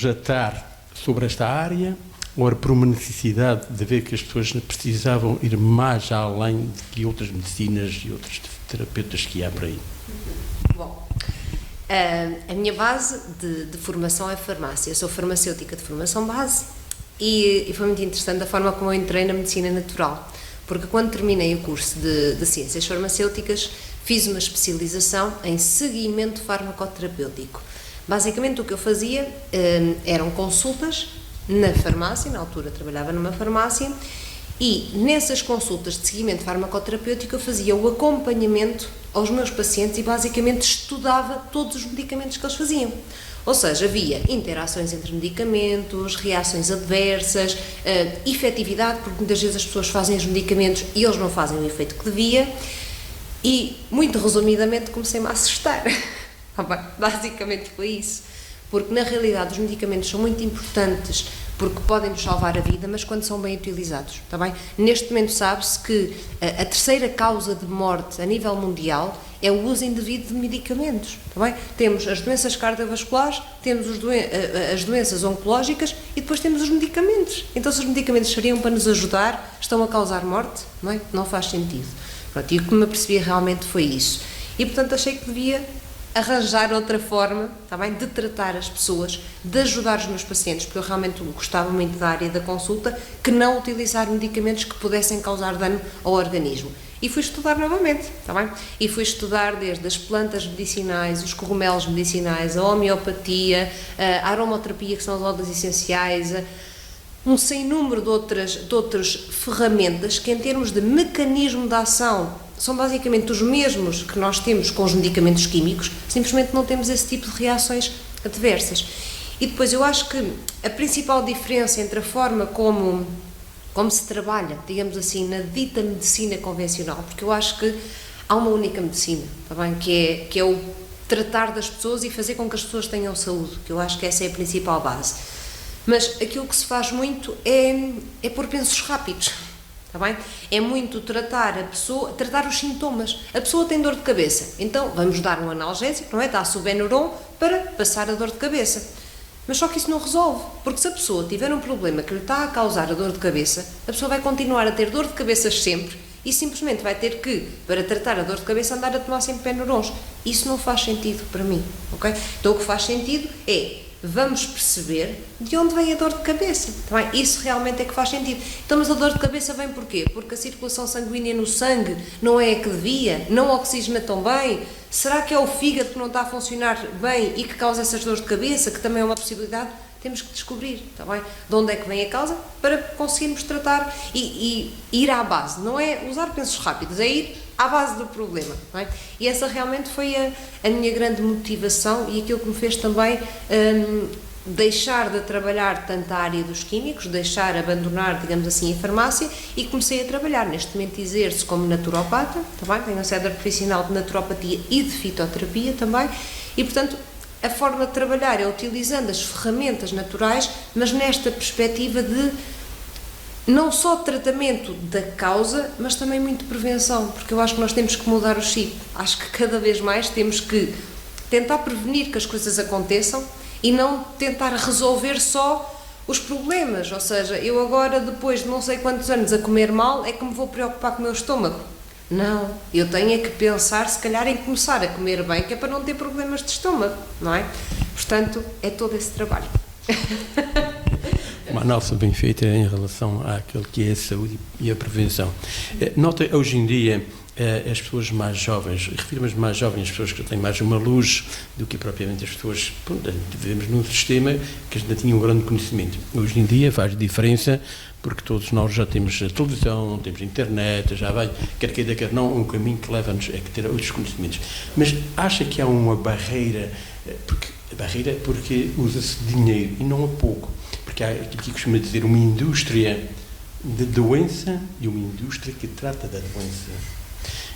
projetar sobre esta área ou era por uma necessidade de ver que as pessoas precisavam ir mais além de que outras medicinas e outros terapeutas que há por aí? Bom, a minha base de formação é farmácia. Eu sou farmacêutica de formação base e foi muito interessante a forma como eu entrei na medicina natural, porque quando terminei o curso de ciências farmacêuticas fiz uma especialização em seguimento farmacoterapêutico. Basicamente o que eu fazia eram consultas na farmácia, na altura trabalhava numa farmácia, e nessas consultas de seguimento farmacoterapêutico eu fazia o acompanhamento aos meus pacientes e basicamente estudava todos os medicamentos que eles faziam. Ou seja, havia interações entre medicamentos, reações adversas, efetividade, porque muitas vezes as pessoas fazem os medicamentos e eles não fazem o efeito que devia, e muito resumidamente comecei-me a assustar. Basicamente foi isso, porque na realidade os medicamentos são muito importantes porque podem nos salvar a vida, mas quando são bem utilizados, está bem? Neste momento sabe-se que a terceira causa de morte a nível mundial é o uso indevido de medicamentos, está bem? Temos as doenças cardiovasculares, temos as doenças oncológicas e depois temos os medicamentos. Então se os medicamentos seriam para nos ajudar, estão a causar morte, não é? Não faz sentido. Pronto, e o que me apercebi realmente foi isso. E portanto achei que devia arranjar outra forma, está bem, de tratar as pessoas, de ajudar os meus pacientes, porque eu realmente gostava muito da área da consulta, que não utilizar medicamentos que pudessem causar dano ao organismo. E fui estudar novamente, está bem? E fui estudar desde as plantas medicinais, os cogumelos medicinais, a homeopatia, a aromaterapia, que são as óleos essenciais, um sem número de outras ferramentas que, em termos de mecanismo de ação, são basicamente os mesmos que nós temos com os medicamentos químicos, simplesmente não temos esse tipo de reações adversas. E depois eu acho que a principal diferença entre a forma como se trabalha, digamos assim, na dita medicina convencional, porque eu acho que há uma única medicina, está bem? Que é o tratar das pessoas e fazer com que as pessoas tenham saúde, que eu acho que essa é a principal base. Mas aquilo que se faz muito é pôr pensos rápidos. Está bem? É muito tratar a pessoa, tratar os sintomas. A pessoa tem dor de cabeça, então vamos dar um analgésico, não é? Dá Subenuron para passar a dor de cabeça. Mas só que isso não resolve, porque se a pessoa tiver um problema que lhe está a causar a dor de cabeça, a pessoa vai continuar a ter dor de cabeça sempre e simplesmente vai ter que, para tratar a dor de cabeça, andar a tomar sempre Benurons. Isso não faz sentido para mim, ok? Então o que faz sentido é vamos perceber de onde vem a dor de cabeça, tá bem? Isso realmente é que faz sentido. Então, mas a dor de cabeça vem porquê? Porque a circulação sanguínea no sangue não é a que devia, não oxigena tão bem. Será que é o fígado que não está a funcionar bem e que causa essas dores de cabeça, que também é uma possibilidade? Temos que descobrir, tá bem? De onde é que vem a causa para conseguirmos tratar e ir à base. Não é usar pensos rápidos, é ir à base do problema, não é? E essa realmente foi a minha grande motivação e aquilo que me fez também deixar de trabalhar tanto a área dos químicos, abandonar, digamos assim, a farmácia e comecei a trabalhar. Neste momento exerço como naturopata, tá bem? Tenho um cédula profissional de naturopatia e de fitoterapia também e, portanto, a forma de trabalhar é utilizando as ferramentas naturais, mas nesta perspectiva de não só tratamento da causa, mas também muito prevenção, porque eu acho que nós temos que mudar o chip. Acho que cada vez mais temos que tentar prevenir que as coisas aconteçam e não tentar resolver só os problemas. Ou seja, eu agora, depois de não sei quantos anos a comer mal, é que me vou preocupar com o meu estômago. Não, eu tenho é que pensar, se calhar, em começar a comer bem, que é para não ter problemas de estômago, não é? Portanto, é todo esse trabalho. Uma análise bem feita em relação àquilo que é a saúde e a prevenção. Nota, hoje em dia, as pessoas mais jovens, refiro-me mais jovens, as pessoas que têm mais uma luz do que propriamente as pessoas, pronto, vivemos num sistema que ainda tinha um grande conhecimento. Hoje em dia faz diferença, porque todos nós já temos televisão, temos internet, já vai, quer queira, quer não, um caminho que leva-nos a ter outros conhecimentos. Mas acha que há uma barreira, porque usa-se dinheiro, e não há pouco, porque há aquilo que costuma dizer uma indústria de doença e uma indústria que trata da doença.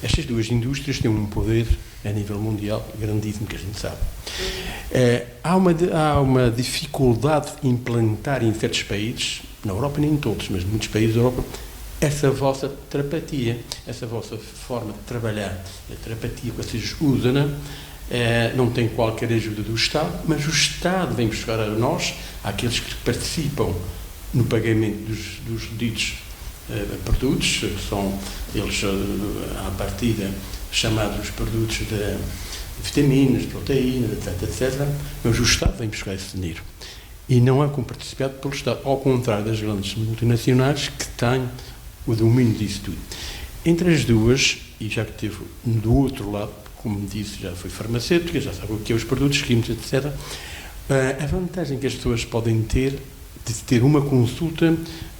Estas duas indústrias têm um poder a nível mundial grandíssimo, que a gente sabe. Há uma dificuldade de implantar em certos países, na Europa nem em todos, mas em muitos países da Europa, essa vossa terapatia, essa vossa forma de trabalhar, a terapatia que vocês usam, não tem qualquer ajuda do Estado, mas o Estado vem buscar a nós, àqueles que participam no pagamento dos ditos produtos, que são eles, à partida, chamados produtos de vitaminas, proteínas, etc. Mas o Estado vem buscar esse dinheiro. E não é participado pelo Estado, ao contrário das grandes multinacionais que têm o domínio disso tudo. Entre as duas, e já que teve do outro lado, como disse, já foi farmacêutica, já sabe o que é os produtos químicos, etc. A vantagem que as pessoas podem ter de ter uma consulta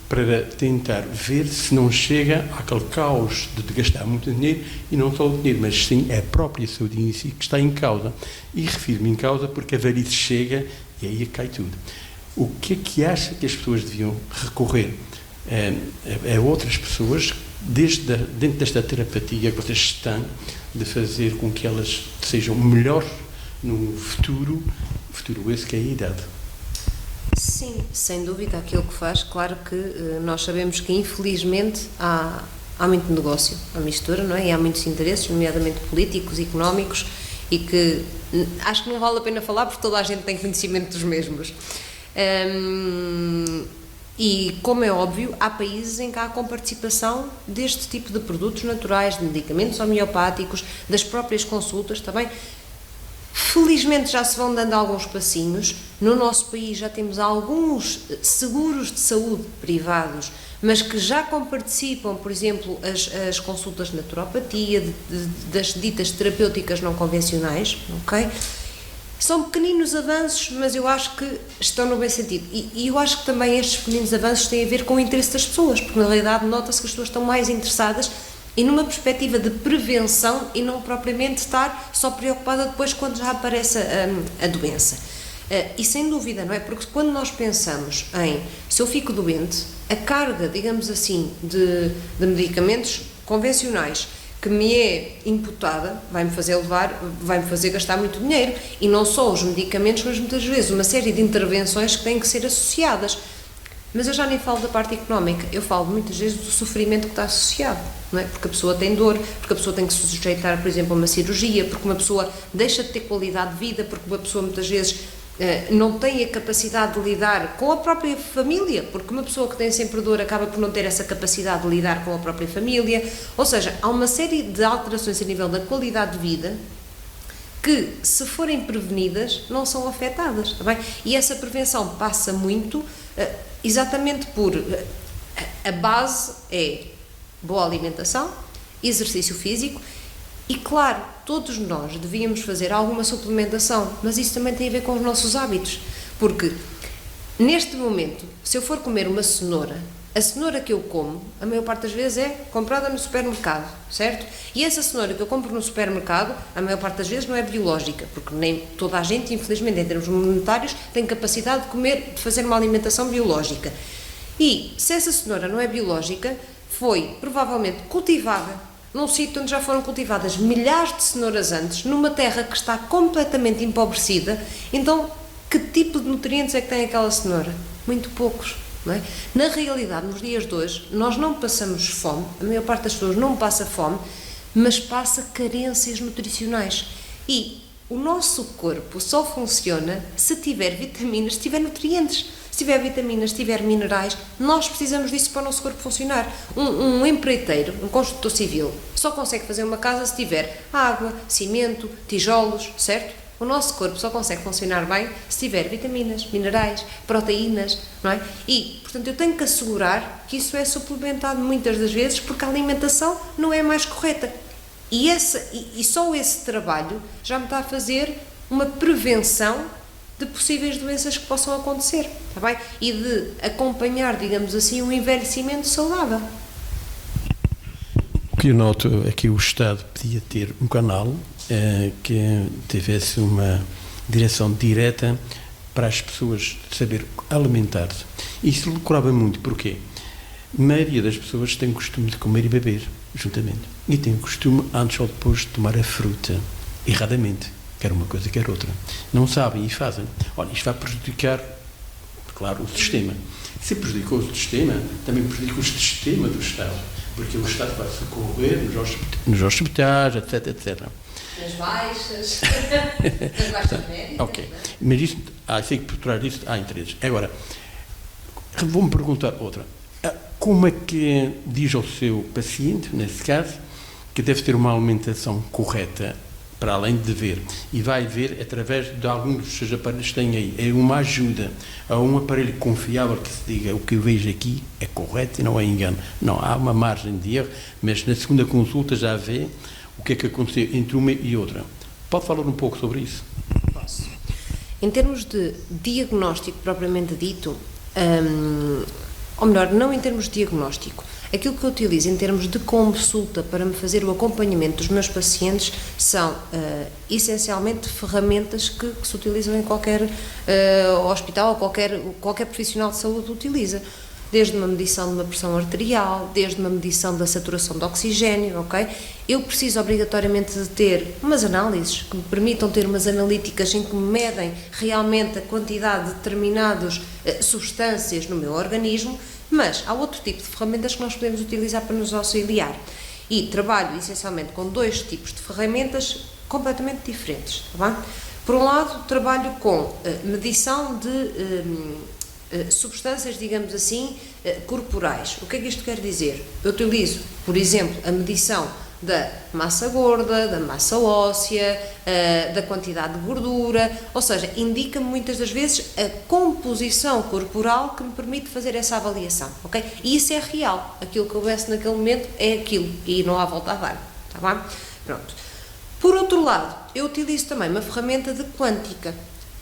para tentar ver se não chega àquele caos de gastar muito dinheiro, e não só o dinheiro, mas sim a própria saúde em si que está em causa. E refiro-me em causa porque a velhice chega e aí cai tudo. O que é que acha que as pessoas deviam recorrer a outras pessoas, dentro desta terapia que vocês estão, de fazer com que elas sejam melhores no futuro esse que é a idade? Sim, sem dúvida, aquilo que faz. Claro que nós sabemos que, infelizmente, há muito negócio à mistura, não é? E há muitos interesses, nomeadamente políticos, económicos, e que acho que não vale a pena falar porque toda a gente tem conhecimento dos mesmos. E, como é óbvio, há países em que há comparticipação deste tipo de produtos naturais, de medicamentos homeopáticos, das próprias consultas também. Felizmente já se vão dando alguns passinhos. No nosso país já temos alguns seguros de saúde privados, mas que já comparticipam, por exemplo, as consultas de naturopatia, das ditas terapêuticas não convencionais, ok? São pequeninos avanços, mas eu acho que estão no bem sentido. E eu acho que também estes pequeninos avanços têm a ver com o interesse das pessoas, porque na realidade nota-se que as pessoas estão mais interessadas e numa perspectiva de prevenção e não propriamente estar só preocupada depois quando já aparece a doença. E sem dúvida, não é? Porque quando nós pensamos em se eu fico doente, a carga, digamos assim, de medicamentos convencionais que me é imputada vai-me fazer gastar muito dinheiro, e não só os medicamentos, mas muitas vezes uma série de intervenções que têm que ser associadas. Mas eu já nem falo da parte económica, eu falo muitas vezes do sofrimento que está associado, não é? Porque a pessoa tem dor, porque a pessoa tem que se sujeitar, por exemplo, a uma cirurgia, porque uma pessoa deixa de ter qualidade de vida, porque uma pessoa muitas vezes não tem a capacidade de lidar com a própria família, porque uma pessoa que tem sempre dor acaba por não ter essa capacidade de lidar com a própria família. Ou seja, há uma série de alterações a nível da qualidade de vida que, se forem prevenidas, não são afetadas, está bem? E essa prevenção passa muito exatamente por a base é boa alimentação, exercício físico e, claro, todos nós devíamos fazer alguma suplementação, mas isso também tem a ver com os nossos hábitos, porque neste momento, se eu for comer uma cenoura, a cenoura que eu como, a maior parte das vezes é comprada no supermercado, certo? E essa cenoura que eu compro no supermercado, a maior parte das vezes não é biológica, porque nem toda a gente, infelizmente, em termos monetários, tem capacidade de fazer uma alimentação biológica. E se essa cenoura não é biológica, foi provavelmente cultivada num sítio onde já foram cultivadas milhares de cenouras antes, numa terra que está completamente empobrecida. Então, que tipo de nutrientes é que tem aquela cenoura? Muito poucos. Não é? Na realidade, nos dias de hoje, nós não passamos fome, a maior parte das pessoas não passa fome, mas passa carências nutricionais. E o nosso corpo só funciona se tiver vitaminas, se tiver nutrientes. Se tiver vitaminas, se tiver minerais, nós precisamos disso para o nosso corpo funcionar. Um empreiteiro, um construtor civil, só consegue fazer uma casa se tiver água, cimento, tijolos, certo? O nosso corpo só consegue funcionar bem se tiver vitaminas, minerais, proteínas, não é? E, portanto, eu tenho que assegurar que isso é suplementado muitas das vezes porque a alimentação não é mais correta. E só esse trabalho já me está a fazer uma prevenção de possíveis doenças que possam acontecer, está bem? E de acompanhar, digamos assim, um envelhecimento saudável. O que eu noto é que o Estado podia ter um canal que tivesse uma direção direta para as pessoas saber alimentar-se. Isso lucrava muito, porque a maioria das pessoas tem o costume de comer e beber juntamente. E tem o costume, antes ou depois, de tomar a fruta, erradamente. Quer uma coisa, quer outra. Não sabem e fazem. Olha, isto vai prejudicar, claro, o sistema. Se prejudicou o sistema, também prejudicou o sistema do Estado, porque o Estado vai socorrer nos hospitais, etc, etc. nas baixas, nas baixas médicas. Ok, mas isso, sei que por trás disso há interesses. Agora, vou-me perguntar outra. Como é que diz ao seu paciente, nesse caso, que deve ter uma alimentação correta, para além de ver, e vai ver através de alguns dos seus aparelhos que têm aí, é uma ajuda a um aparelho confiável que se diga o que eu vejo aqui é correto e não é engano. Não, há uma margem de erro, mas na segunda consulta já vê o que é que aconteceu entre uma e outra. Pode falar um pouco sobre isso? Posso. Em termos de diagnóstico propriamente dito, ou melhor, não em termos de diagnóstico, aquilo que eu utilizo em termos de consulta para me fazer o acompanhamento dos meus pacientes são essencialmente ferramentas que se utilizam em qualquer hospital ou qualquer profissional de saúde utiliza. Desde uma medição de uma pressão arterial, desde uma medição da saturação de oxigênio, ok? Eu preciso obrigatoriamente de ter umas análises que me permitam ter umas analíticas em que me medem realmente a quantidade de determinadas substâncias no meu organismo, mas há outro tipo de ferramentas que nós podemos utilizar para nos auxiliar. E trabalho essencialmente com dois tipos de ferramentas completamente diferentes, tá bem? Por um lado, trabalho com medição de substâncias, digamos assim, corporais. O que é que isto quer dizer? Eu utilizo, por exemplo, a medição da massa gorda, da massa óssea, da quantidade de gordura, ou seja, indica-me muitas das vezes a composição corporal que me permite fazer essa avaliação, ok? E isso é real, aquilo que houvesse naquele momento é aquilo e não há volta a dar, está bem? Pronto. Por outro lado, eu utilizo também uma ferramenta de quântica.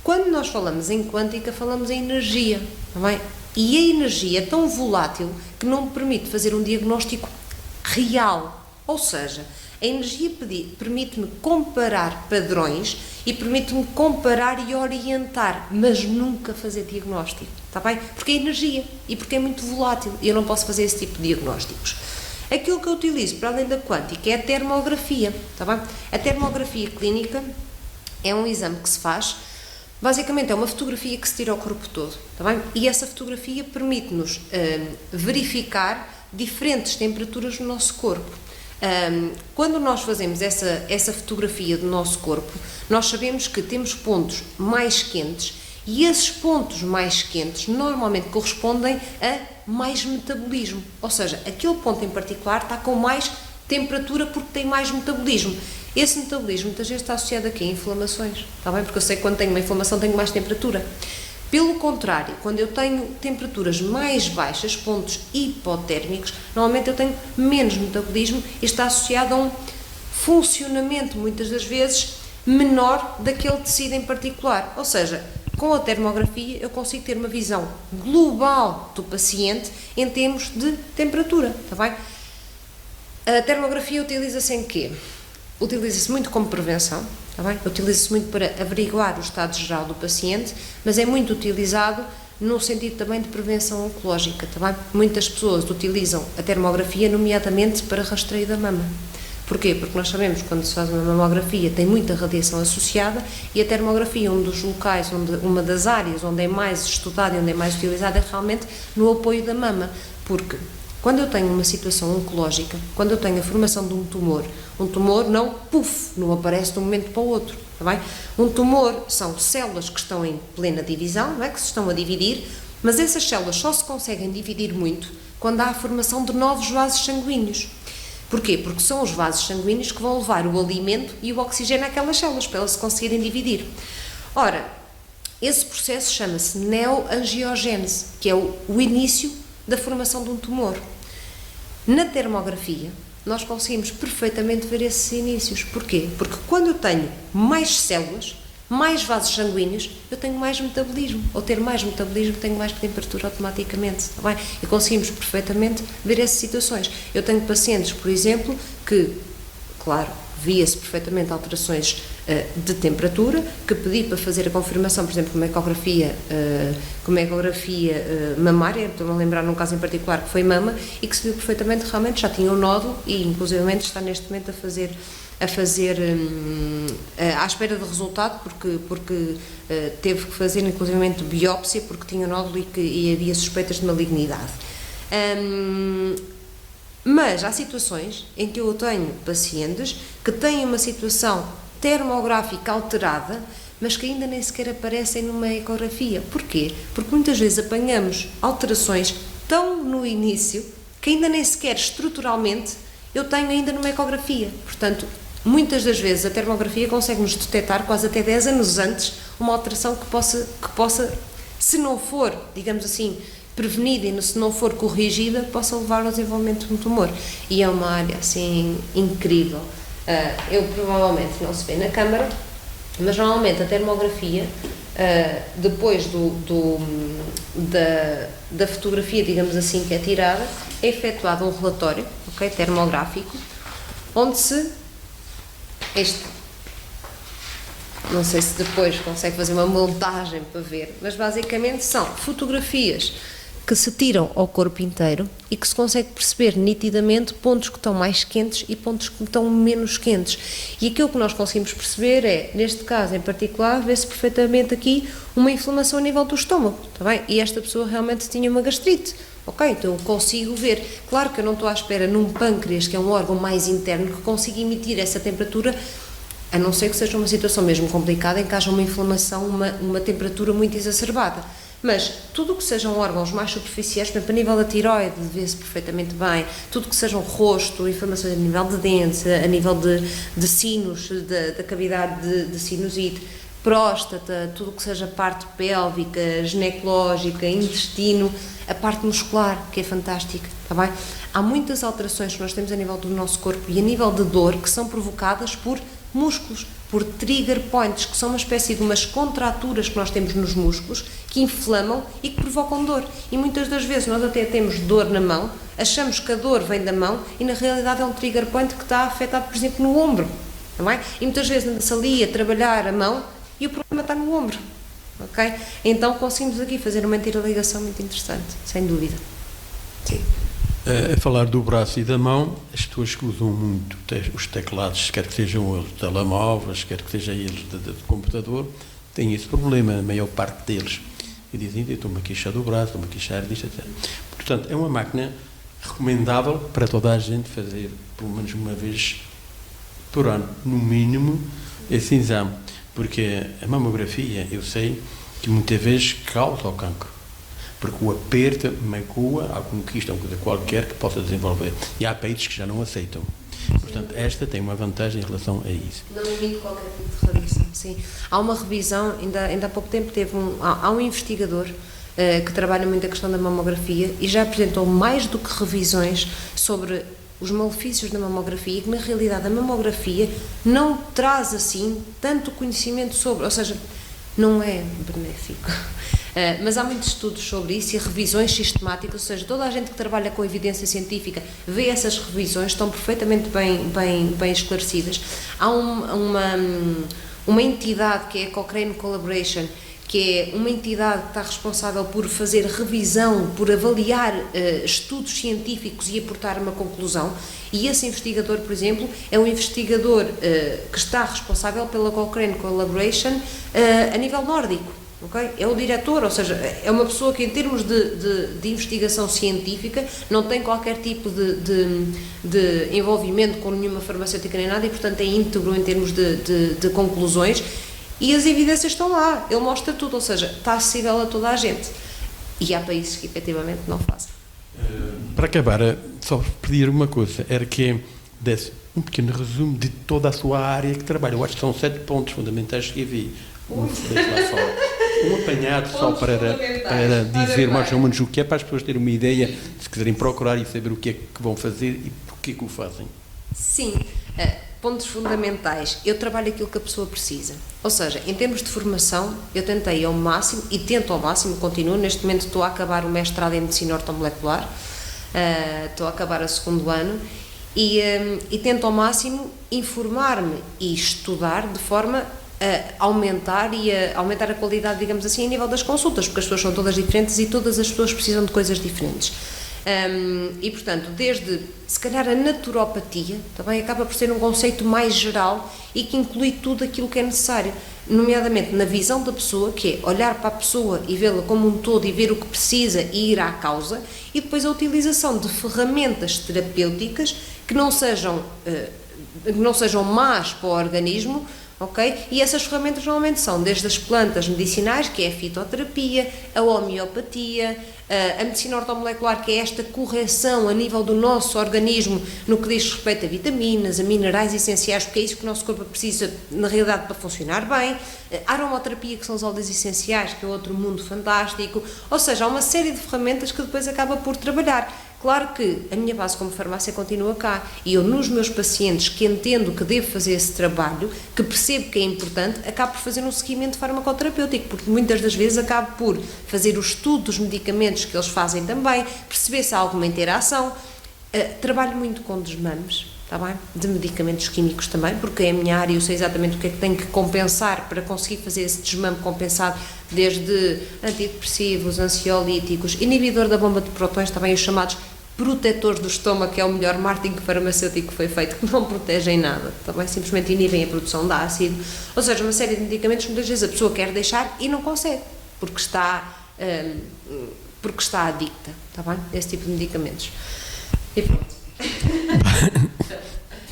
Quando nós falamos em quântica, falamos em energia, está bem? E a energia é tão volátil que não me permite fazer um diagnóstico real. Ou seja, a energia permite-me comparar padrões e permite-me comparar e orientar, mas nunca fazer diagnóstico, está bem? Porque é energia e porque é muito volátil e eu não posso fazer esse tipo de diagnósticos. Aquilo que eu utilizo, para além da quântica, é a termografia, está bem? A termografia clínica é um exame que se faz. Basicamente é uma fotografia que se tira ao corpo todo, está bem? E essa fotografia permite-nos verificar diferentes temperaturas no nosso corpo. Quando nós fazemos essa fotografia do nosso corpo, nós sabemos que temos pontos mais quentes e esses pontos mais quentes normalmente correspondem a mais metabolismo, ou seja, aquele ponto em particular está com mais temperatura porque tem mais metabolismo. Esse metabolismo muitas vezes está associado aqui a inflamações, está bem? Porque eu sei que quando tenho uma inflamação tenho mais temperatura. Pelo contrário, quando eu tenho temperaturas mais baixas, pontos hipotérmicos, normalmente eu tenho menos metabolismo e está associado a um funcionamento, muitas das vezes, menor daquele tecido em particular. Ou seja, com a termografia eu consigo ter uma visão global do paciente em termos de temperatura, está bem? A termografia utiliza-se em quê? Utiliza-se muito como prevenção, está bem? Utiliza-se muito para averiguar o estado geral do paciente, mas é muito utilizado no sentido também de prevenção oncológica, está bem? Muitas pessoas utilizam a termografia, nomeadamente para rastreio da mama. Porquê? Porque nós sabemos que quando se faz uma mamografia tem muita radiação associada e a termografia, um dos locais, uma das áreas onde é mais estudada e onde é mais utilizada é realmente no apoio da mama, porque quando eu tenho uma situação oncológica, quando eu tenho a formação de um tumor não, não aparece de um momento para o outro, está bem? Um tumor são células que estão em plena divisão, não é? Que se estão a dividir, mas essas células só se conseguem dividir muito quando há a formação de novos vasos sanguíneos. Porquê? Porque são os vasos sanguíneos que vão levar o alimento e o oxigênio àquelas células, para elas se conseguirem dividir. Ora, esse processo chama-se neoangiogênese, que é o início da formação de um tumor. Na termografia, nós conseguimos perfeitamente ver esses inícios. Porquê? Porque quando eu tenho mais células, mais vasos sanguíneos, eu tenho mais metabolismo. Ao ter mais metabolismo, tenho mais temperatura automaticamente, está bem? E conseguimos perfeitamente ver essas situações. Eu tenho pacientes, por exemplo, que, claro, via-se perfeitamente alterações de temperatura, que pedi para fazer a confirmação, por exemplo, com uma ecografia mamária, estou-me a lembrar num caso em particular que foi mama, e que se viu perfeitamente, realmente já tinha um nódulo e, inclusivamente, está neste momento à espera de resultado, porque teve que fazer, inclusivamente, biópsia, porque tinha nódulo e havia suspeitas de malignidade. Mas há situações em que eu tenho pacientes que têm uma situação termográfica alterada, mas que ainda nem sequer aparecem numa ecografia. Porquê? Porque muitas vezes apanhamos alterações tão no início que ainda nem sequer estruturalmente eu tenho ainda numa ecografia. Portanto, muitas das vezes a termografia consegue-nos detectar quase até 10 anos antes uma alteração que possa, se não for, digamos assim, prevenida e se não for corrigida, possa levar ao desenvolvimento de um tumor. E é uma área assim incrível. Eu provavelmente não se vê na câmara, mas normalmente a termografia, depois da fotografia, digamos assim, que é tirada, é efetuado um relatório, ok, termográfico, onde não sei se depois consegue fazer uma montagem para ver, mas basicamente são fotografias que se tiram ao corpo inteiro e que se consegue perceber nitidamente pontos que estão mais quentes e pontos que estão menos quentes. E aquilo que nós conseguimos perceber é, neste caso em particular, vê-se perfeitamente aqui uma inflamação a nível do estômago, está bem? E esta pessoa realmente tinha uma gastrite. Ok, então eu consigo ver. Claro que eu não estou à espera num pâncreas, que é um órgão mais interno, que consiga emitir essa temperatura, a não ser que seja uma situação mesmo complicada, em que haja uma inflamação, uma temperatura muito exacerbada. Mas tudo o que sejam órgãos mais superficiais, por exemplo, a nível da tiroide, vê-se perfeitamente bem, tudo que sejam rosto, inflamações a nível de dentes, a nível de sinos, da cavidade de sinusite, próstata, tudo o que seja parte pélvica, ginecológica, intestino, a parte muscular, que é fantástica, está bem? Há muitas alterações que nós temos a nível do nosso corpo e a nível de dor que são provocadas por músculos, por trigger points, que são uma espécie de umas contraturas que nós temos nos músculos, que inflamam e que provocam dor. E muitas das vezes nós até temos dor na mão, achamos que a dor vem da mão e na realidade é um trigger point que está afetado, por exemplo, no ombro. Não é? E muitas vezes anda-se ali a trabalhar a mão e o problema está no ombro. Okay? Então conseguimos aqui fazer uma interligação muito interessante, sem dúvida. Sim. A falar do braço e da mão, as pessoas que usam muito os teclados, quer que sejam eles de telemóveis, quer que sejam eles de computador, têm esse problema, a maior parte deles. E dizem, eu estou-me a queixar do braço, estou-me a queixar disto, etc. Portanto, é uma máquina recomendável para toda a gente fazer, pelo menos uma vez por ano, no mínimo, esse exame. Porque a mamografia, eu sei que muitas vezes causa o cancro. Porque o aperto macua a conquista, uma coisa qualquer que possa desenvolver. E há países que já não aceitam. Portanto, esta tem uma vantagem em relação a isso. Não emite qualquer tipo de revisão, sim. Há uma revisão, ainda há pouco tempo há um investigador que trabalha muito a questão da mamografia e já apresentou mais do que revisões sobre os malefícios da mamografia e que, na realidade, a mamografia não traz, assim, tanto conhecimento sobre, ou seja, não é benéfico. Mas há muitos estudos sobre isso e revisões sistemáticas, ou seja, toda a gente que trabalha com evidência científica vê essas revisões, estão perfeitamente bem esclarecidas. Há uma entidade que é a Cochrane Collaboration, que é uma entidade que está responsável por fazer revisão, por avaliar estudos científicos e aportar uma conclusão, e esse investigador, por exemplo, é um investigador que está responsável pela Cochrane Collaboration a nível nórdico. Okay? É o diretor, ou seja, é uma pessoa que em termos de investigação científica não tem qualquer tipo de envolvimento com nenhuma farmacêutica nem nada e portanto é íntegro em termos de conclusões e as evidências estão lá, ele mostra tudo, ou seja, está acessível a toda a gente e há países que efetivamente não fazem. Para acabar, só pedir uma coisa, era que desse um pequeno resumo de toda a sua área que trabalha. Eu acho que são 7 pontos fundamentais que vi lá fora. Um apanhado só para dizer mais ou menos o que é, para as pessoas terem uma ideia, se quiserem procurar e saber o que é que vão fazer e porquê que o fazem. Sim, pontos fundamentais. Eu trabalho aquilo que a pessoa precisa. Ou seja, em termos de formação, eu tentei ao máximo, e tento ao máximo, continuo. Neste momento estou a acabar o mestrado em Medicina Ortomolecular, estou a acabar o 2º ano, e tento ao máximo informar-me e estudar de forma a aumentar a qualidade, digamos assim, a nível das consultas, porque as pessoas são todas diferentes e todas as pessoas precisam de coisas diferentes. E, portanto, desde, se calhar, a naturopatia, também acaba por ser um conceito mais geral e que inclui tudo aquilo que é necessário, nomeadamente na visão da pessoa, que é olhar para a pessoa e vê-la como um todo e ver o que precisa e ir à causa, e depois a utilização de ferramentas terapêuticas que não sejam más para o organismo, ok? E essas ferramentas normalmente são desde as plantas medicinais, que é a fitoterapia, a homeopatia, a medicina ortomolecular, que é esta correção a nível do nosso organismo no que diz respeito a vitaminas, a minerais essenciais, porque é isso que o nosso corpo precisa, na realidade, para funcionar bem. A aromaterapia, que são os óleos essenciais, que é outro mundo fantástico. Ou seja, há uma série de ferramentas que depois acaba por trabalhar. Claro que a minha base como farmácia continua cá e eu nos meus pacientes que entendo que devo fazer esse trabalho, que percebo que é importante, acabo por fazer um seguimento farmacoterapêutico, porque muitas das vezes acabo por fazer o estudo dos medicamentos que eles fazem também, perceber se há alguma interação. Trabalho muito com desmames, está bem? De medicamentos químicos também, porque é a minha área, eu sei exatamente o que é que tenho que compensar para conseguir fazer esse desmame compensado, desde antidepressivos, ansiolíticos, inibidor da bomba de protões, também os chamados protetores do estômago, que é o melhor marketing farmacêutico que foi feito, que não protegem nada, também simplesmente inibem a produção de ácido. Ou seja, uma série de medicamentos que muitas vezes a pessoa quer deixar e não consegue, porque está adicta, está bem? Esse tipo de medicamentos. E pronto.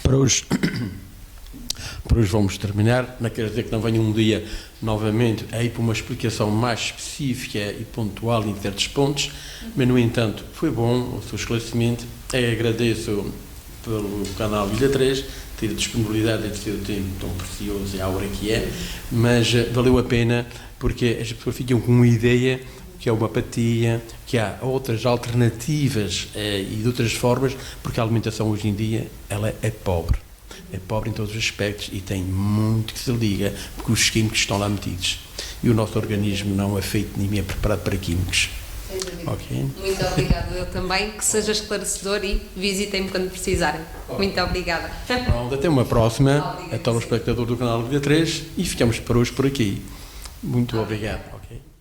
Para hoje vamos terminar. Não quer dizer que não venha um dia novamente aí para uma explicação mais específica e pontual em certos pontos, mas no entanto foi bom o seu esclarecimento. Agradeço pelo canal Ilha 3 ter a disponibilidade de ter o tempo tão precioso e a hora que é, mas valeu a pena porque as pessoas ficam com uma ideia que é uma homeopatia, que há outras alternativas e de outras formas, porque a alimentação hoje em dia ela é pobre em todos os aspectos e tem muito que se liga, porque os químicos estão lá metidos e o nosso organismo não é feito nem é preparado para químicos. Okay. Muito obrigada, eu também, que seja esclarecedor e visitem-me quando precisarem. Muito obrigada. Pronto, até uma próxima, a telespectador do canal Vida 3 e ficamos por hoje por aqui. Muito obrigado. Okay.